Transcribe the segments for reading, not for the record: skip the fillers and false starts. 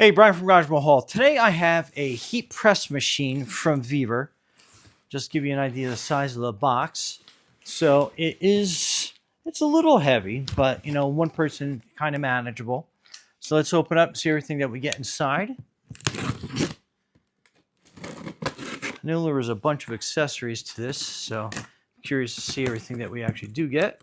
Hey, Brian from Garage Mahal. Today I have a heat press machine from VEVOR. Just to give you an idea of the size of the box. So it's a little heavy, but one person kind of manageable. So let's open up and see everything that we get inside. I know there was a bunch of accessories to this, so I'm curious to see everything that we actually do get.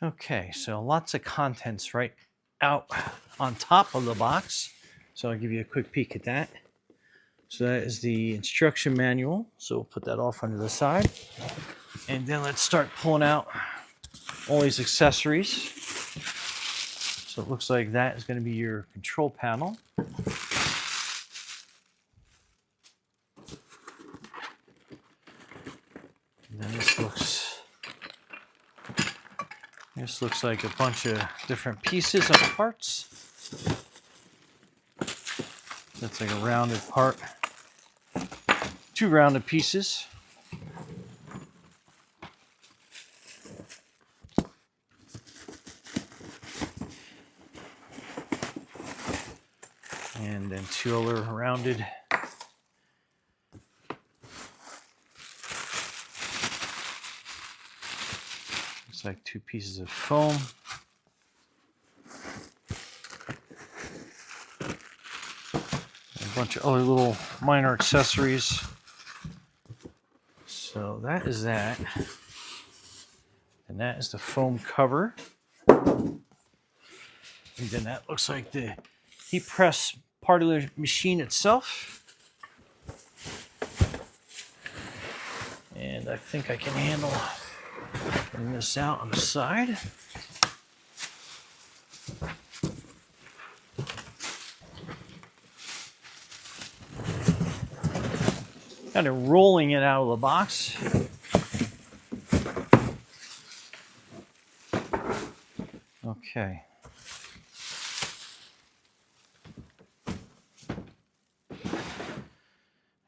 Okay, so lots of contents right out on top of the box. So I'll give you a quick peek at that. So that is the instruction manual. So we'll put that off onto the side. And then let's start pulling out all these accessories. So it looks like that is going to be your control panel. And then this looks like a bunch of different pieces of parts. That's like a rounded part. Two rounded pieces. And then two other rounded. Looks like two pieces of foam. A bunch of other little minor accessories. So that is that. And that is the foam cover. And then that looks like the heat press part of the machine itself. And I think I can handle getting this out on the side. Kind of rolling it out of the box. Okay.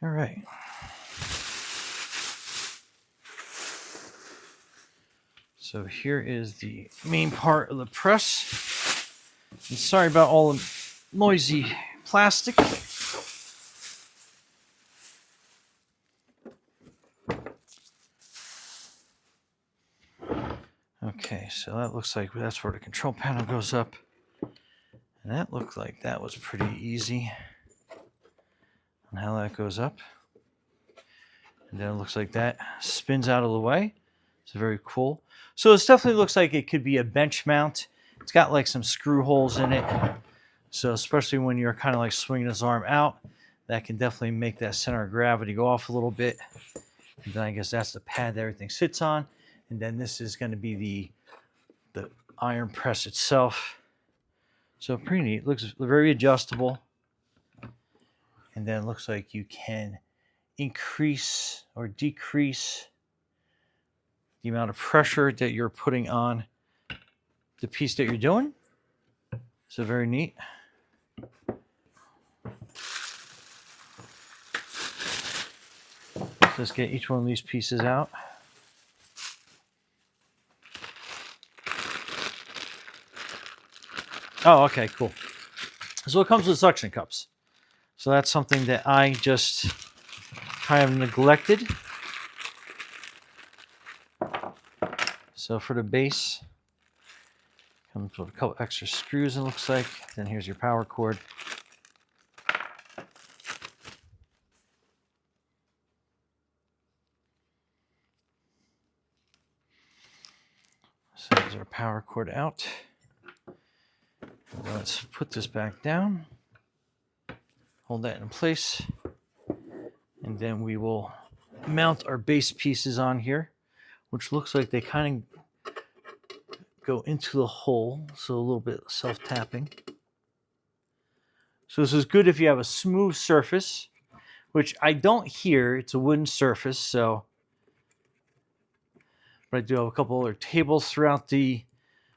All right. So here is the main part of the press. And sorry about all the noisy plastic. Okay, so that looks like that's where the control panel goes up. And that looked like that was pretty easy on how that goes up. And then it looks like that spins out of the way. It's very cool. So this definitely looks like it could be a bench mount. It's got like some screw holes in it. So especially when you're kind of like swinging this arm out, that can definitely make that center of gravity go off a little bit. And then I guess that's the pad that everything sits on. And then this is going to be the iron press itself. So pretty neat. Looks very adjustable. And then it looks like you can increase or decrease the amount of pressure that you're putting on the piece that you're doing. So very neat. Let's get each one of these pieces out. Oh, okay, cool. So it comes with suction cups. So that's something that I just kind of neglected. So for the base, comes with a couple extra screws, it looks like. Then here's your power cord. So there's our power cord out. Let's put this back down. Hold that in place. And then we will mount our base pieces on here, which looks like they kind of go into the hole. So a little bit self-tapping. So this is good if you have a smooth surface, which I don't here. It's a wooden surface, so. But I do have a couple other tables throughout the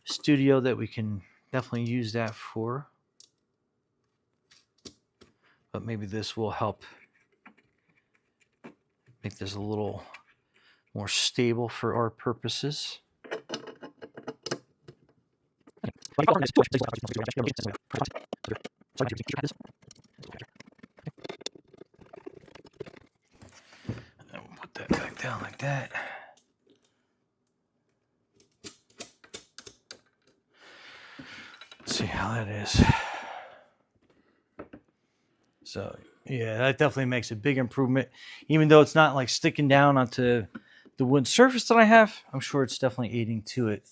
studio that we can definitely use that for. But maybe this will help make this a little more stable for our purposes. And we'll put that back down like that. Let's see how that is. So yeah, that definitely makes a big improvement. Even though it's not like sticking down onto the wooden surface that I have, I'm sure it's definitely aiding to it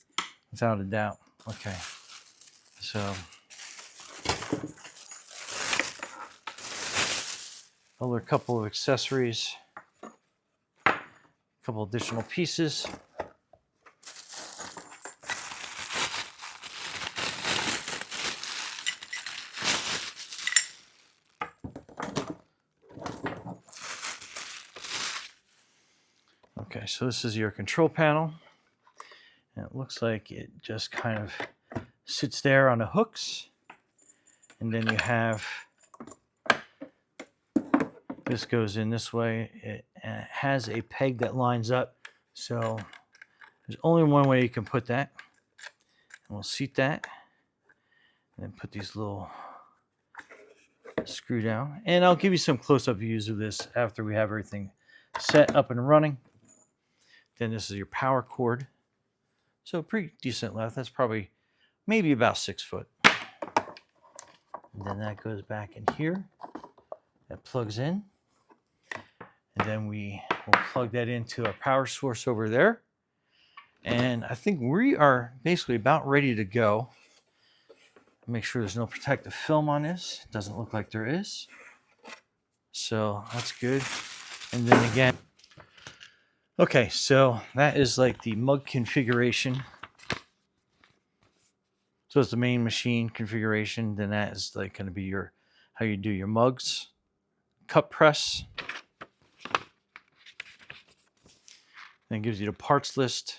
without a doubt. Okay, so another couple of accessories, a couple additional pieces. Okay, so this is your control panel. And it looks like it just kind of sits there on the hooks. And then you have, this goes in this way. It has a peg that lines up. So there's only one way you can put that. And we'll seat that. And then put these little screw down. And I'll give you some close-up views of this after we have everything set up and running. Then this is your power cord. So pretty decent length. That's probably maybe about 6 foot. And then that goes back in here. That plugs in. And then we will plug that into our power source over there. And I think we are basically about ready to go. Make sure there's no protective film on this. It doesn't look like there is. So that's good. And then again, okay, so that is like the mug configuration. So it's the main machine configuration. Then that is like going to be your, how you do your mugs. Cup press. Then it gives you the parts list.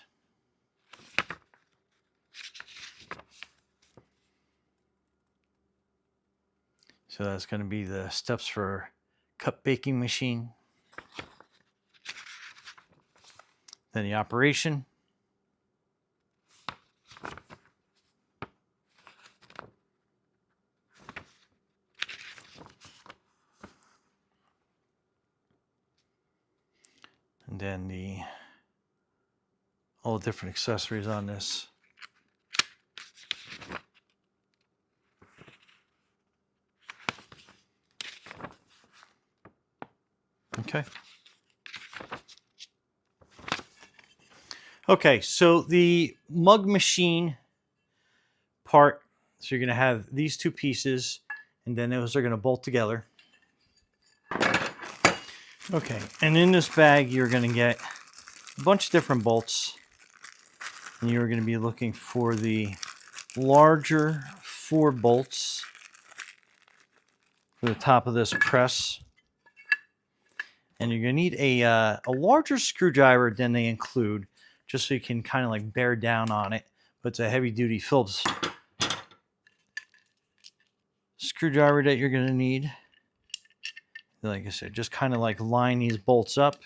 So that's going to be the steps for cup baking machine. Then the operation. And then all the different accessories on this. Okay. Okay, so the mug machine part, so you're going to have these two pieces, and then those are going to bolt together. Okay, and in this bag, you're going to get a bunch of different bolts. And you're going to be looking for the larger 4 bolts for the top of this press. And you're going to need a larger screwdriver than they include, just so you can kind of like bear down on it. But it's a heavy duty Phillips screwdriver that you're going to need. Like I said, just kind of like line these bolts up.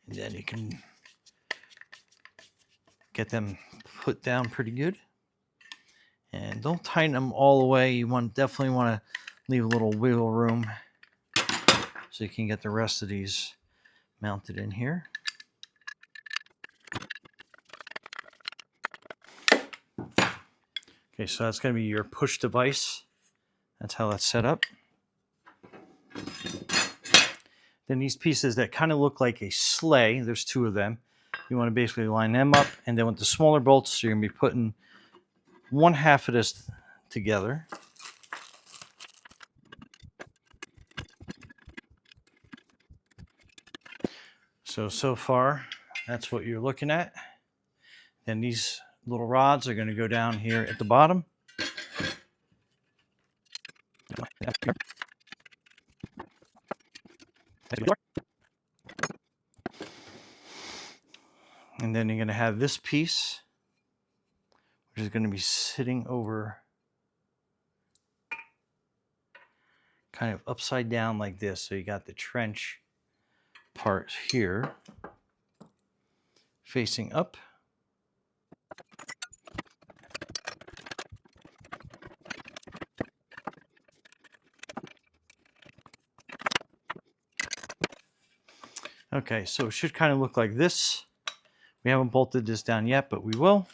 And then you can get them put down pretty good. And don't tighten them all the way. You definitely want to leave a little wiggle room so you can get the rest of these mounted in here. Okay, so that's going to be your push device. That's how that's set up. Then these pieces that kind of look like a sleigh, there's 2 of them. You want to basically line them up, and then with the smaller bolts, you're going to be putting 1/2 of this together. So far, that's what you're looking at. Then these little rods are going to go down here at the bottom. And then you're going to have this piece, which is going to be sitting over kind of upside down like this. So you got the trench part here. facing up. Okay, so it should kind of look like this. We haven't bolted this down yet, but we will.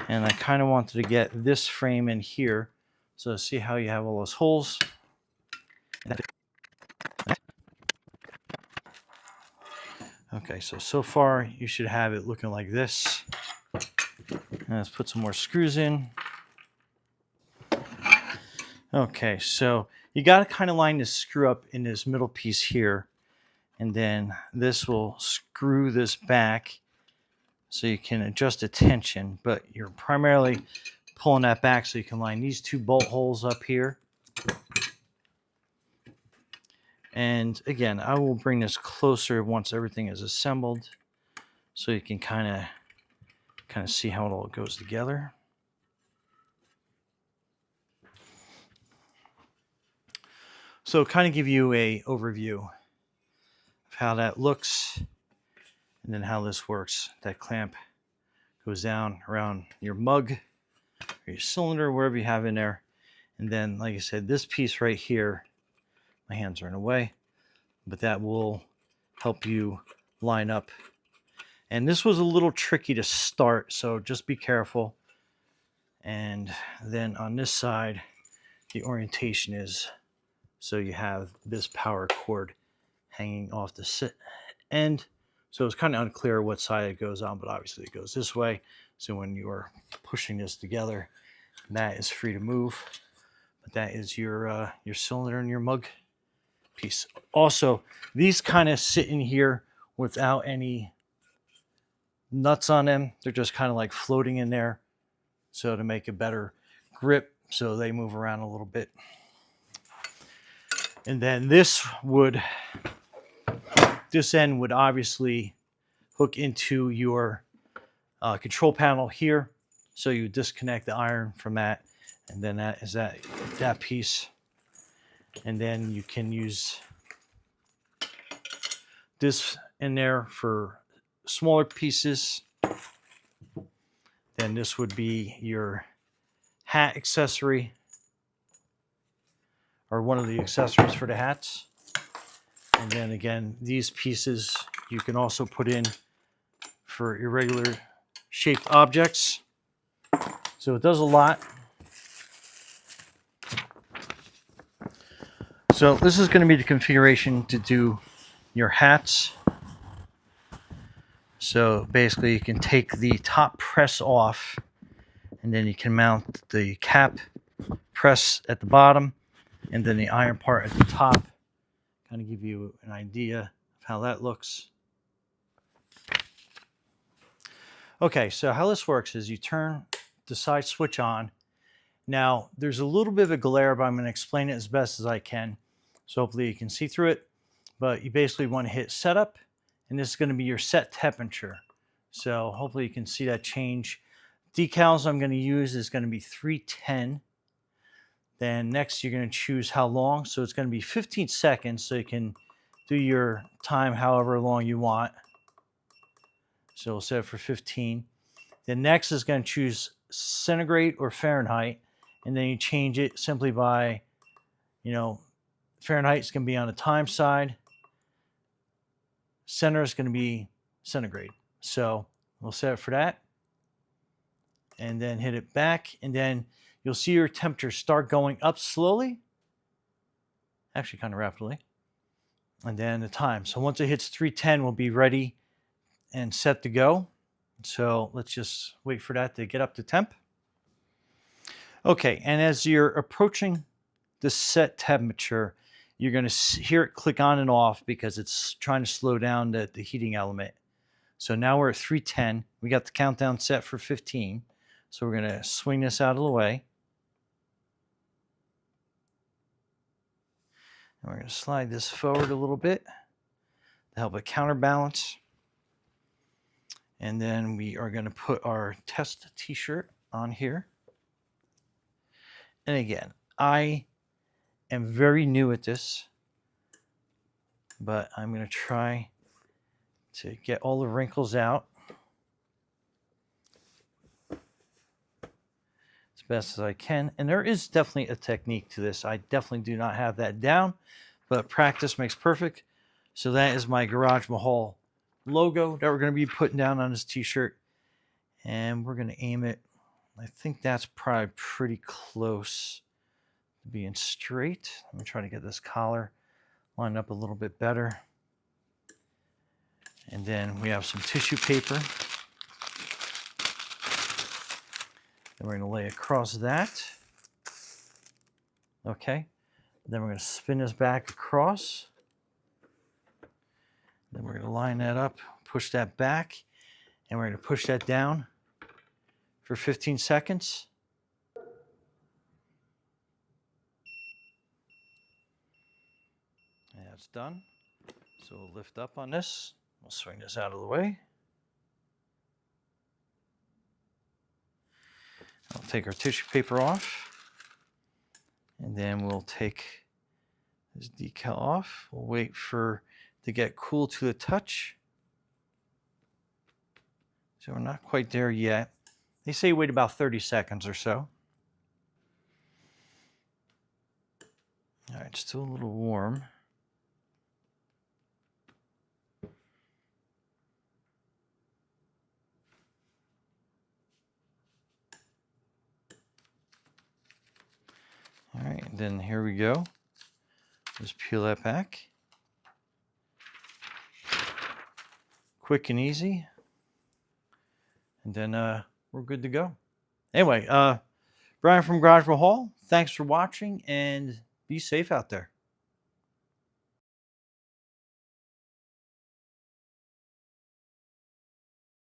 And I kind of wanted to get this frame in here. So see how you have all those holes. Okay, so far you should have it looking like this. And let's put some more screws in. Okay, so you got to kind of line this screw up in this middle piece here. And then this will screw this back so you can adjust the tension. But you're primarily pulling that back so you can line these two bolt holes up here. And again, I will bring this closer once everything is assembled so you can kind of see how it all goes together. So kind of give you a overview of how that looks and then how this works. That clamp goes down around your mug or your cylinder, wherever you have in there. And then, like I said, this piece right here, my hands are in the way, but that will help you line up. And this was a little tricky to start, so just be careful. And then on this side, the orientation is so you have this power cord hanging off the end. So it's kind of unclear what side it goes on, but obviously it goes this way. So when you are pushing this together, that is free to move. But that is your cylinder and your mug piece. Also, these kind of sit in here without any nuts on them. They're just kind of like floating in there. So to make a better grip, so they move around a little bit. And then this end would obviously hook into your control panel here. So you disconnect the iron from that, and then that is that piece. And then you can use this in there for smaller pieces. Then this would be your hat accessory, or one of the accessories for the hats. And then again, these pieces you can also put in for irregular shaped objects. So it does a lot. So this is going to be the configuration to do your hats. So basically you can take the top press off, and then you can mount the cap press at the bottom, and then the iron part at the top. Kind of give you an idea of how that looks. Okay, so how this works is you turn the side switch on. Now, there's a little bit of a glare, but I'm going to explain it as best as I can. So hopefully you can see through it. But you basically want to hit setup, and this is going to be your set temperature. So hopefully you can see that change. Decals I'm going to use is going to be 310. Then next you're going to choose how long. So it's going to be 15 seconds, so you can do your time however long you want. So we'll set it for 15. Then next is going to choose centigrade or Fahrenheit, and then you change it simply by, Fahrenheit is going to be on the time side. Center is going to be centigrade. So we'll set it for that. And then hit it back, and then you'll see your temperature start going up slowly. Actually, kind of rapidly. And then the time. So once it hits 310, we'll be ready and set to go. So let's just wait for that to get up to temp. Okay, and as you're approaching the set temperature, you're going to hear it click on and off because it's trying to slow down the heating element. So now we're at 310. We got the countdown set for 15. So we're going to swing this out of the way. And we're going to slide this forward a little bit to help it counterbalance. And then we are going to put our test t-shirt on here. And again, I am very new at this, but I'm going to try to get all the wrinkles out as best as I can. And there is definitely a technique to this. I definitely do not have that down, but practice makes perfect. So that is my Garage Mahal logo that we're going to be putting down on this t-shirt. And we're going to aim it. I think that's probably pretty close to being straight. Let me try to get this collar lined up a little bit better. And then we have some tissue paper. And we're going to lay across that. Okay. Then we're going to spin this back across. Then we're going to line that up, push that back, and we're going to push that down for 15 seconds. And that's done. So we'll lift up on this. We'll swing this out of the way. I'll take our tissue paper off. And then we'll take this decal off. We'll wait for it to get cool to the touch. So we're not quite there yet. They say wait about 30 seconds or so. All right, still a little warm. All right, and then here we go. Just peel that back. Quick and easy. And then we're good to go. Anyway, Brian from Garage Mahal, thanks for watching and be safe out there.